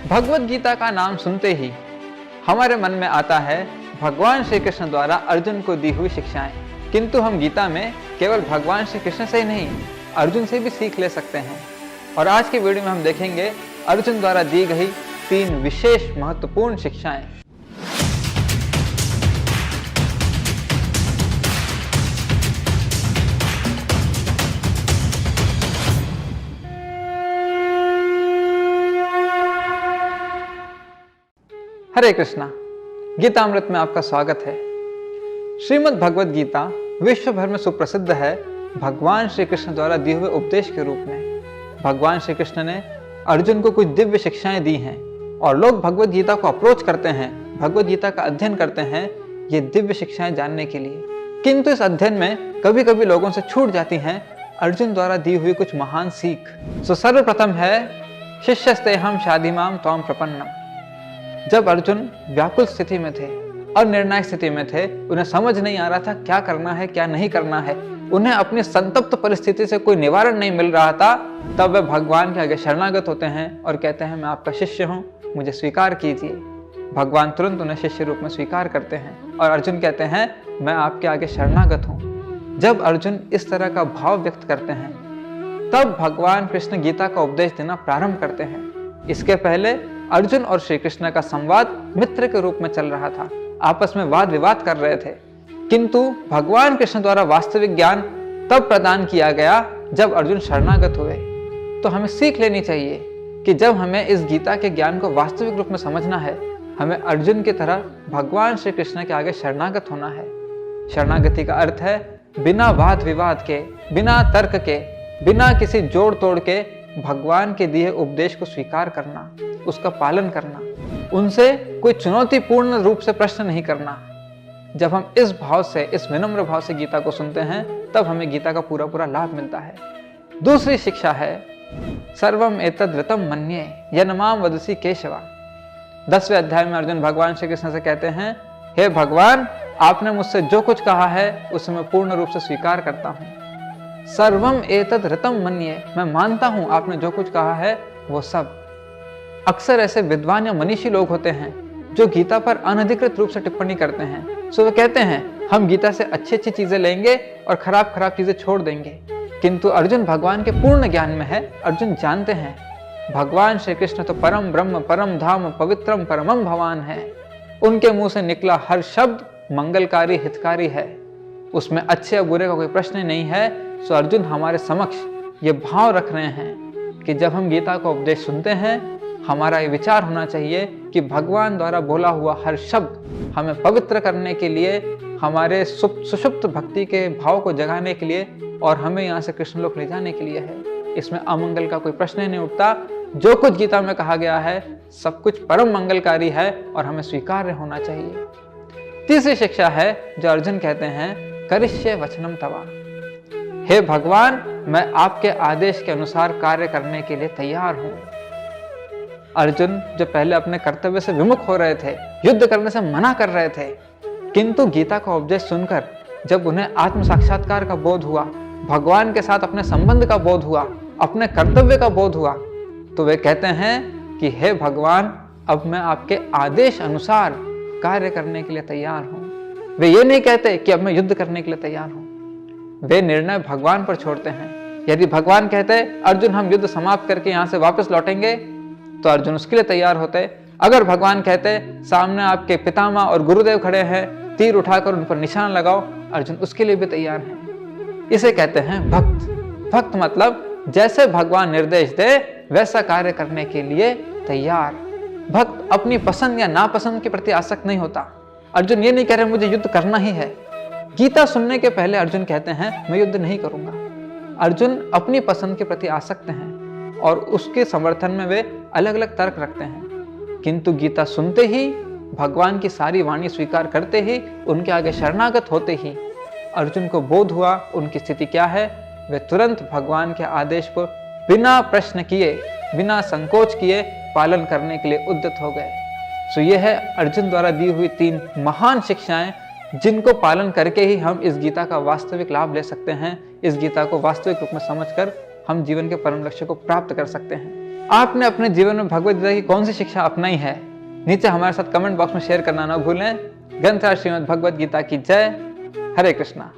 भगवत गीता का नाम सुनते ही हमारे मन में आता है भगवान श्री कृष्ण द्वारा अर्जुन को दी हुई शिक्षाएं। किंतु हम गीता में केवल भगवान श्री कृष्ण से ही नहीं, अर्जुन से भी सीख ले सकते हैं। और आज के वीडियो में हम देखेंगे अर्जुन द्वारा दी गई 3 विशेष महत्वपूर्ण शिक्षाएं। हरे कृष्णा, गीता अमृत में आपका स्वागत है। श्रीमद् भगवत गीता विश्व भर में सुप्रसिद्ध है भगवान श्री कृष्ण द्वारा दिए हुए उपदेश के रूप में। भगवान श्री कृष्ण ने अर्जुन को कुछ दिव्य शिक्षाएं दी हैं और लोग भगवत गीता को अप्रोच करते हैं, भगवत गीता का अध्ययन करते हैं ये दिव्य शिक्षाएं जानने के लिए। किंतु इस अध्ययन में कभी कभी लोगों से छूट जाती हैं अर्जुन द्वारा दी हुई कुछ महान सीख। सर्वप्रथम है शिष्यस्तेहम शाधिमाम त्वाम प्रपन्नम। जब अर्जुन व्याकुल स्थिति में थे और निर्णायक स्थिति में थे, उन्हें समझ नहीं आ रहा था क्या करना है क्या नहीं करना है, उन्हें अपनी संतप्त परिस्थिति से कोई निवारण नहीं मिल रहा था, तब वे भगवान के आगे शरणागत होते हैं और कहते हैं मैं आपका शिष्य हूँ, मुझे स्वीकार कीजिए। भगवान तुरंत उन्हें शिष्य रूप में स्वीकार करते हैं और अर्जुन कहते हैं मैं आपके आगे शरणागत हूँ। जब अर्जुन इस तरह का भाव व्यक्त करते हैं तब भगवान कृष्ण गीता का उपदेश देना प्रारंभ करते हैं। इसके पहले अर्जुन और श्री कृष्ण का संवाद मित्र के रूप में चल रहा था, आपस में वाद विवाद कर रहे थे। किंतु भगवान कृष्ण द्वारा वास्तविक ज्ञान तब प्रदान किया गया जब अर्जुन शरणागत हुए। तो हमें सीख लेनी चाहिए कि जब हमें इस गीता के ज्ञान को वास्तविक रूप में समझना है, हमें अर्जुन की तरह भगवान श्री कृष्ण के आगे शरणागत होना है। शरणागति का अर्थ है बिना वाद विवाद के, बिना तर्क के, बिना किसी जोड़ तोड़ के भगवान के दिए उपदेश को स्वीकार करना, उसका पालन करना, उनसे कोई चुनौतीपूर्ण रूप से प्रश्न नहीं करना। जब हम इस भाव से, इस विनम्र भाव से गीता को सुनते हैं तब हमें गीता का पूरा पूरा लाभ मिलता है। दूसरी शिक्षा है सर्वम एतद् ऋतं मन्ये यन्माम वदसि केशवा। 10वें अध्याय में अर्जुन भगवान श्री कृष्ण से कहते हैं हे भगवान, आपने मुझसे जो कुछ कहा है उसे मैं पूर्ण रूप से स्वीकार करता हूँ। सर्वम एतद् ऋतं मन्ये, मैं मानता हूँ आपने जो कुछ कहा है वो सब। अक्सर ऐसे विद्वान या मनीषी लोग होते हैं जो गीता पर अनधिकृत रूप से टिप्पणी करते हैं। सो वे कहते हैं हम गीता से अच्छी अच्छी चीजें लेंगे और खराब खराब चीजें छोड़ देंगे। किंतु अर्जुन भगवान के पूर्ण ज्ञान में है। अर्जुन जानते हैं भगवान श्री कृष्ण तो परम ब्रह्म, परम धाम, पवित्रम परमम भवान है। उनके मुंह से निकला हर शब्द मंगलकारी, हितकारी है, उसमें अच्छे या बुरे का कोई प्रश्न नहीं है। सो अर्जुन हमारे समक्ष ये भाव रख रहे हैं कि जब हम गीता का उपदेश सुनते हैं, हमारा ये विचार होना चाहिए कि भगवान द्वारा बोला हुआ हर शब्द हमें पवित्र करने के लिए, हमारे सुषुप्त भक्ति के भाव को जगाने के लिए और हमें यहाँ से कृष्ण लोक ले जाने के लिए है। इसमें अमंगल का कोई प्रश्न ही नहीं उठता। जो कुछ गीता में कहा गया है सब कुछ परम मंगलकारी है और हमें स्वीकार्य होना चाहिए। तीसरी शिक्षा है जो अर्जुन कहते हैं करिष्ये वचनम तवा। हे भगवान, मैं आपके आदेश के अनुसार कार्य करने के लिए तैयार हूं। अर्जुन जो पहले अपने कर्तव्य से विमुख हो रहे थे, युद्ध करने से मना कर रहे थे, किंतु गीता का उपदेश सुनकर जब उन्हें आत्म साक्षात्कार का बोध हुआ, भगवान के साथ अपने संबंध का बोध हुआ, अपने कर्तव्य का बोध हुआ, तो वे कहते हैं कि हे भगवान, अब मैं आपके आदेश अनुसार कार्य करने के लिए तैयार हूं। वे ये नहीं कहते कि अब मैं युद्ध करने के लिए तैयार हूं। वे निर्णय भगवान पर छोड़ते हैं। यदि भगवान कहते अर्जुन हम युद्ध समाप्त करके यहाँ से वापस लौटेंगे, तो अर्जुन उसके लिए तैयार होते। अगर भगवान कहते सामने आपके पितामह और गुरुदेव खड़े हैं, तीर उठाकर उन पर निशान लगाओ, अर्जुन उसके लिए भी तैयार है। इसे कहते हैं भक्त। भक्त मतलब जैसे भगवान निर्देश दे वैसा कार्य करने के लिए तैयार। भक्त अपनी पसंद या नापसंद के प्रति आसक्त नहीं होता। अर्जुन ये नहीं कह रहे मुझे युद्ध करना ही है। गीता सुनने के पहले अर्जुन कहते हैं मैं युद्ध नहीं करूंगा। अर्जुन अपनी पसंद के प्रति आसक्त हैं और उसके समर्थन में वे अलग अलग तर्क रखते हैं। किंतु गीता सुनते ही, भगवान की सारी वाणी स्वीकार करते ही, उनके आगे शरणागत होते ही अर्जुन को बोध हुआ उनकी स्थिति क्या है। वे तुरंत भगवान के आदेश को बिना प्रश्न किए, बिना संकोच किए पालन करने के लिए उद्यत हो गए। सो यह है अर्जुन द्वारा दी हुई 3 महान शिक्षाएं, जिनको पालन करके ही हम इस गीता का वास्तविक लाभ ले सकते हैं। इस गीता को वास्तविक रूप में समझकर हम जीवन के परम लक्ष्य को प्राप्त कर सकते हैं। आपने अपने जीवन में भगवद गीता की कौन सी शिक्षा अपनाई है? नीचे हमारे साथ कमेंट बॉक्स में शेयर करना ना भूलें। ग्रंथराज श्रीमद् भगवद गीता की जय। हरे कृष्णा।